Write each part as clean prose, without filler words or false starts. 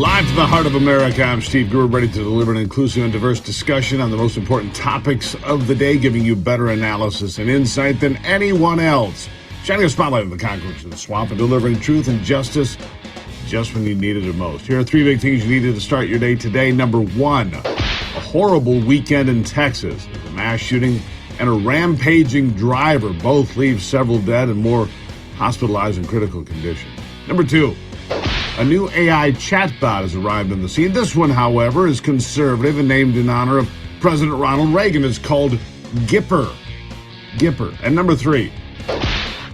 Live to the heart of America, I'm Steve Gruber, ready to deliver an inclusive and diverse discussion on the most important topics of the day, giving you better analysis and insight than anyone else. Shining a spotlight on the cockroach in the swamp and delivering truth and justice just when you needed it most. Here are three big things you needed to start your day today. Number one, a horrible weekend in Texas. A mass shooting and a rampaging driver both leave several dead and more hospitalized in critical condition. Number two, a new AI chatbot has arrived on the scene. This one, however, is conservative and named in honor of President Ronald Reagan. It's called Gipper. And number three,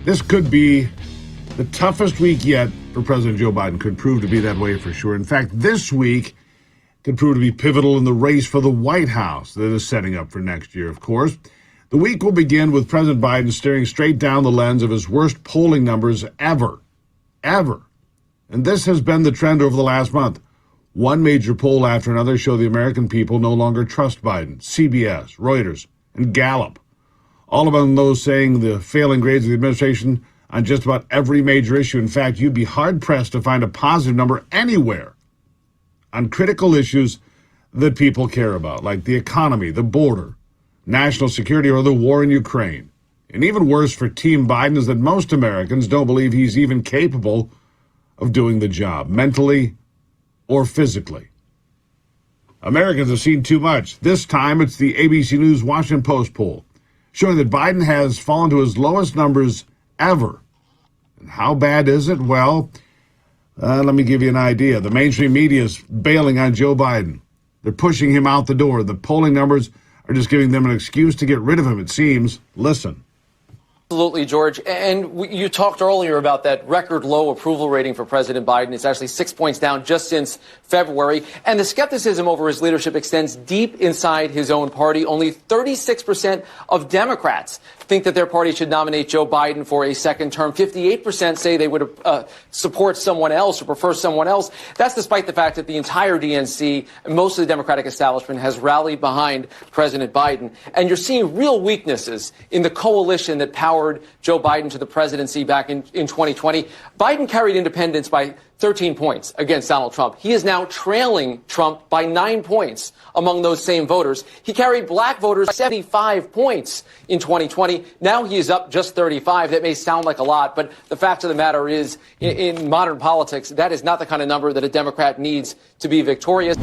this could be the toughest week yet for President Joe Biden. Could prove to be that way for sure. In fact, this week could prove to be pivotal in the race for the White House that is setting up for next year, of course. The week will begin with President Biden staring straight down the lens of his worst polling numbers ever. And this has been the trend over the last month. One major poll after another show the American people no longer trust Biden. CBS, Reuters, and Gallup. All of them those saying the failing grades of the administration on just about every major issue. In fact, you'd be hard-pressed to find a positive number anywhere on critical issues that people care about, like the economy, the border, national security, or the war in Ukraine. And even worse for Team Biden is that most Americans don't believe he's even capable of doing the job, mentally or physically. Americans have seen too much. This time, it's the ABC News Washington Post poll, showing that Biden has fallen to his lowest numbers ever. And how bad is it? Well, let me give you an idea. The mainstream media is bailing on Joe Biden. They're pushing him out the door. The polling numbers are just giving them an excuse to get rid of him, it seems. Listen. Absolutely, George. And you talked earlier about that record low approval rating for President Biden. It's actually 6 points down just since February. And the skepticism over his leadership extends deep inside his own party. Only 36% of Democrats think that their party should nominate Joe Biden for a second term. 58% say they would support someone else or prefer someone else. That's despite the fact that the entire DNC and most of the Democratic establishment has rallied behind President Biden. And you're seeing real weaknesses in the coalition that powered Joe Biden to the presidency back in 2020. Biden carried independents by 13 points against Donald Trump. He is now trailing Trump by 9 points among those same voters. He carried black voters by 75 points in 2020. Now he is up just 35. That may sound like a lot, but the fact of the matter is, in modern politics, that is not the kind of number that a Democrat needs to be victorious.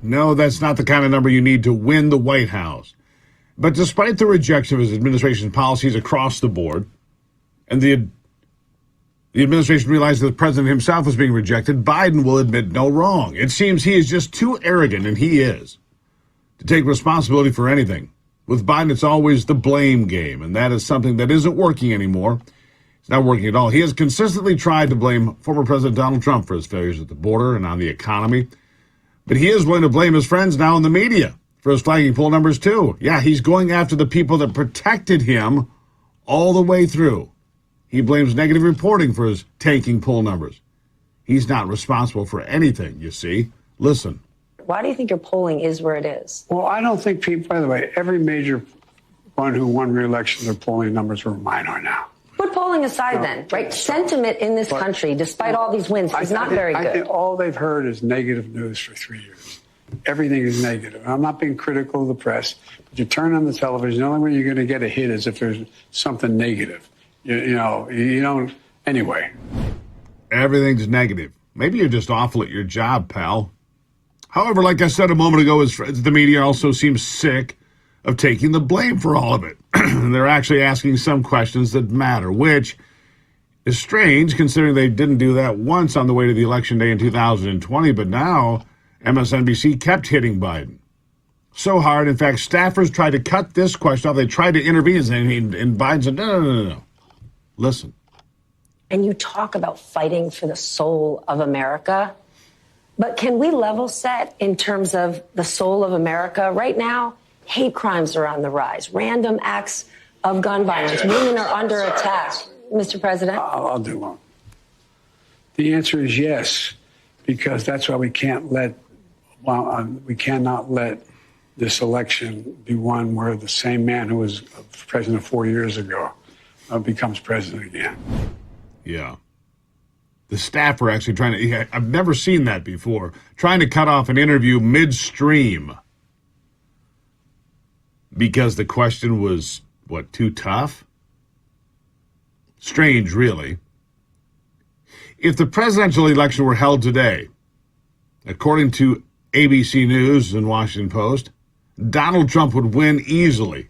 No, that's not the kind of number you need to win the White House. But despite the rejection of his administration's policies across the board, and the administration realized that the president himself was being rejected, Biden will admit no wrong. It seems he is just too arrogant, and he is, to take responsibility for anything. With Biden, it's always the blame game, and that is something that isn't working anymore. It's not working at all. He has consistently tried to blame former President Donald Trump for his failures at the border and on the economy. But he is willing to blame his friends now in the media for his flagging poll numbers, too. Yeah, he's going after the people that protected him all the way through. He blames negative reporting for his tanking poll numbers. He's not responsible for anything, you see. Listen. Why do you think your polling is where it is? Well, I don't think people, by the way, every major one who won re-election, their polling numbers were mine are now. Put polling aside then, right? Sentiment in this country, despite all these wins, is not very good. I think all they've heard is negative news for 3 years. Everything is negative. I'm not being critical of the press, but you turn on the television, the only way you're going to get a hit is if there's something negative. You don't, anyway. Everything's negative. Maybe you're just awful at your job, pal. However, like I said a moment ago, his friends, the media also seems sick of taking the blame for all of it. They're actually asking some questions that matter, which is strange considering they didn't do that once on the way to the election day in 2020, but now MSNBC kept hitting Biden so hard. In fact, staffers tried to cut this question off. They tried to intervene, and Biden said, no. Listen. And you talk about fighting for the soul of America, but can we level set in terms of the soul of America? Right now, hate crimes are on the rise, random acts of gun violence. Women are under attack. Mr. President? I'll do one. The answer is yes, because that's why we cannot let this election be one where the same man who was president 4 years ago becomes president again. Yeah. The staffer actually trying to, I've never seen that before, trying to cut off an interview midstream because the question was, what, too tough? Strange, really. If the presidential election were held today, according to ABC News and Washington Post, Donald Trump would win easily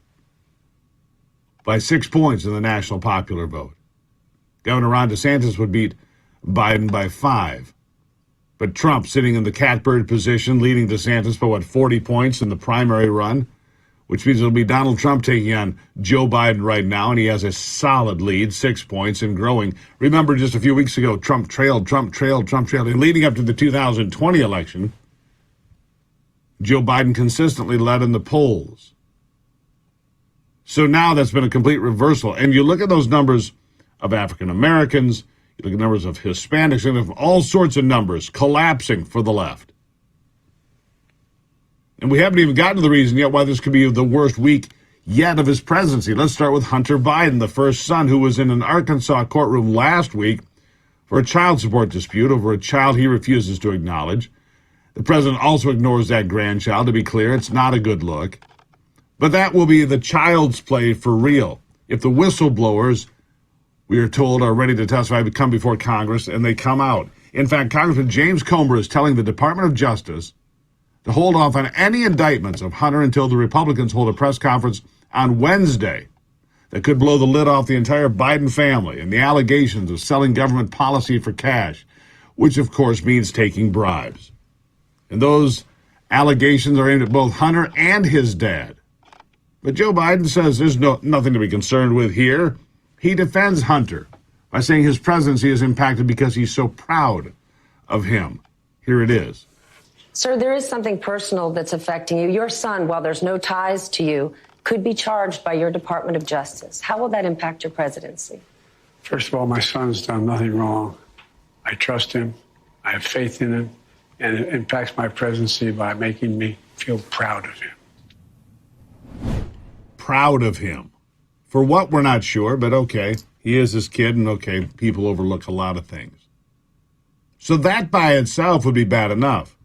by 6 points in the national popular vote. Governor Ron DeSantis would beat Biden by 5. But Trump sitting in the catbird position, leading DeSantis by, 40 points in the primary run, which means it'll be Donald Trump taking on Joe Biden right now, and he has a solid lead, 6 points, and growing. Remember, just a few weeks ago, Trump trailed. And leading up to the 2020 election, Joe Biden consistently led in the polls. So now that's been a complete reversal. And you look at those numbers of African Americans, you look at numbers of Hispanics, and all sorts of numbers collapsing for the left. And we haven't even gotten to the reason yet why this could be the worst week yet of his presidency. Let's start with Hunter Biden, the first son, who was in an Arkansas courtroom last week for a child support dispute over a child he refuses to acknowledge. The president also ignores that grandchild. To be clear, it's not a good look. But that will be the child's play for real. If the whistleblowers, we are told, are ready to testify, to come before Congress, and they come out. In fact, Congressman James Comer is telling the Department of Justice to hold off on any indictments of Hunter until the Republicans hold a press conference on Wednesday that could blow the lid off the entire Biden family and the allegations of selling government policy for cash, which of course means taking bribes. And those allegations are aimed at both Hunter and his dad. But Joe Biden says there's nothing to be concerned with here. He defends Hunter by saying his presidency is impacted because he's so proud of him. Here it is. Sir, there is something personal that's affecting you. Your son, while there's no ties to you, could be charged by your Department of Justice. How will that impact your presidency? First of all, my son's done nothing wrong. I trust him. I have faith in him. And it impacts my presidency by making me feel proud of him. Proud of him. For what, we're not sure, but okay. He is his kid, and okay, people overlook a lot of things. So that by itself would be bad enough.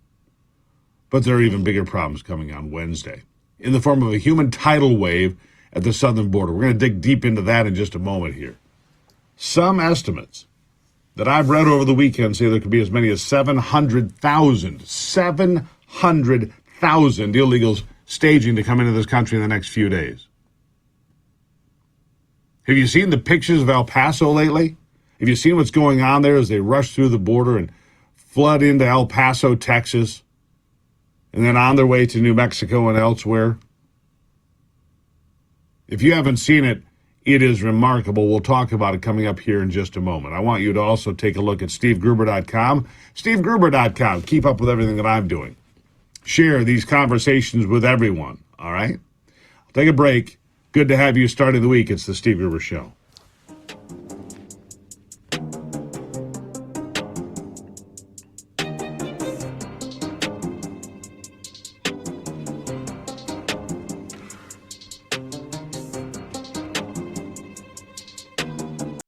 But there are even bigger problems coming on Wednesday in the form of a human tidal wave at the southern border. We're going to dig deep into that in just a moment here. Some estimates that I've read over the weekend say there could be as many as 700,000 illegals staging to come into this country in the next few days. Have you seen the pictures of El Paso lately? Have you seen what's going on there as they rush through the border and flood into El Paso, Texas, and then on their way to New Mexico and elsewhere? If you haven't seen it, it is remarkable. We'll talk about it coming up here in just a moment. I want you to also take a look at SteveGruber.com. SteveGruber.com. Keep up with everything that I'm doing. Share these conversations with everyone, all right? I'll take a break. Good to have you starting the week. It's the Steve Gruber Show.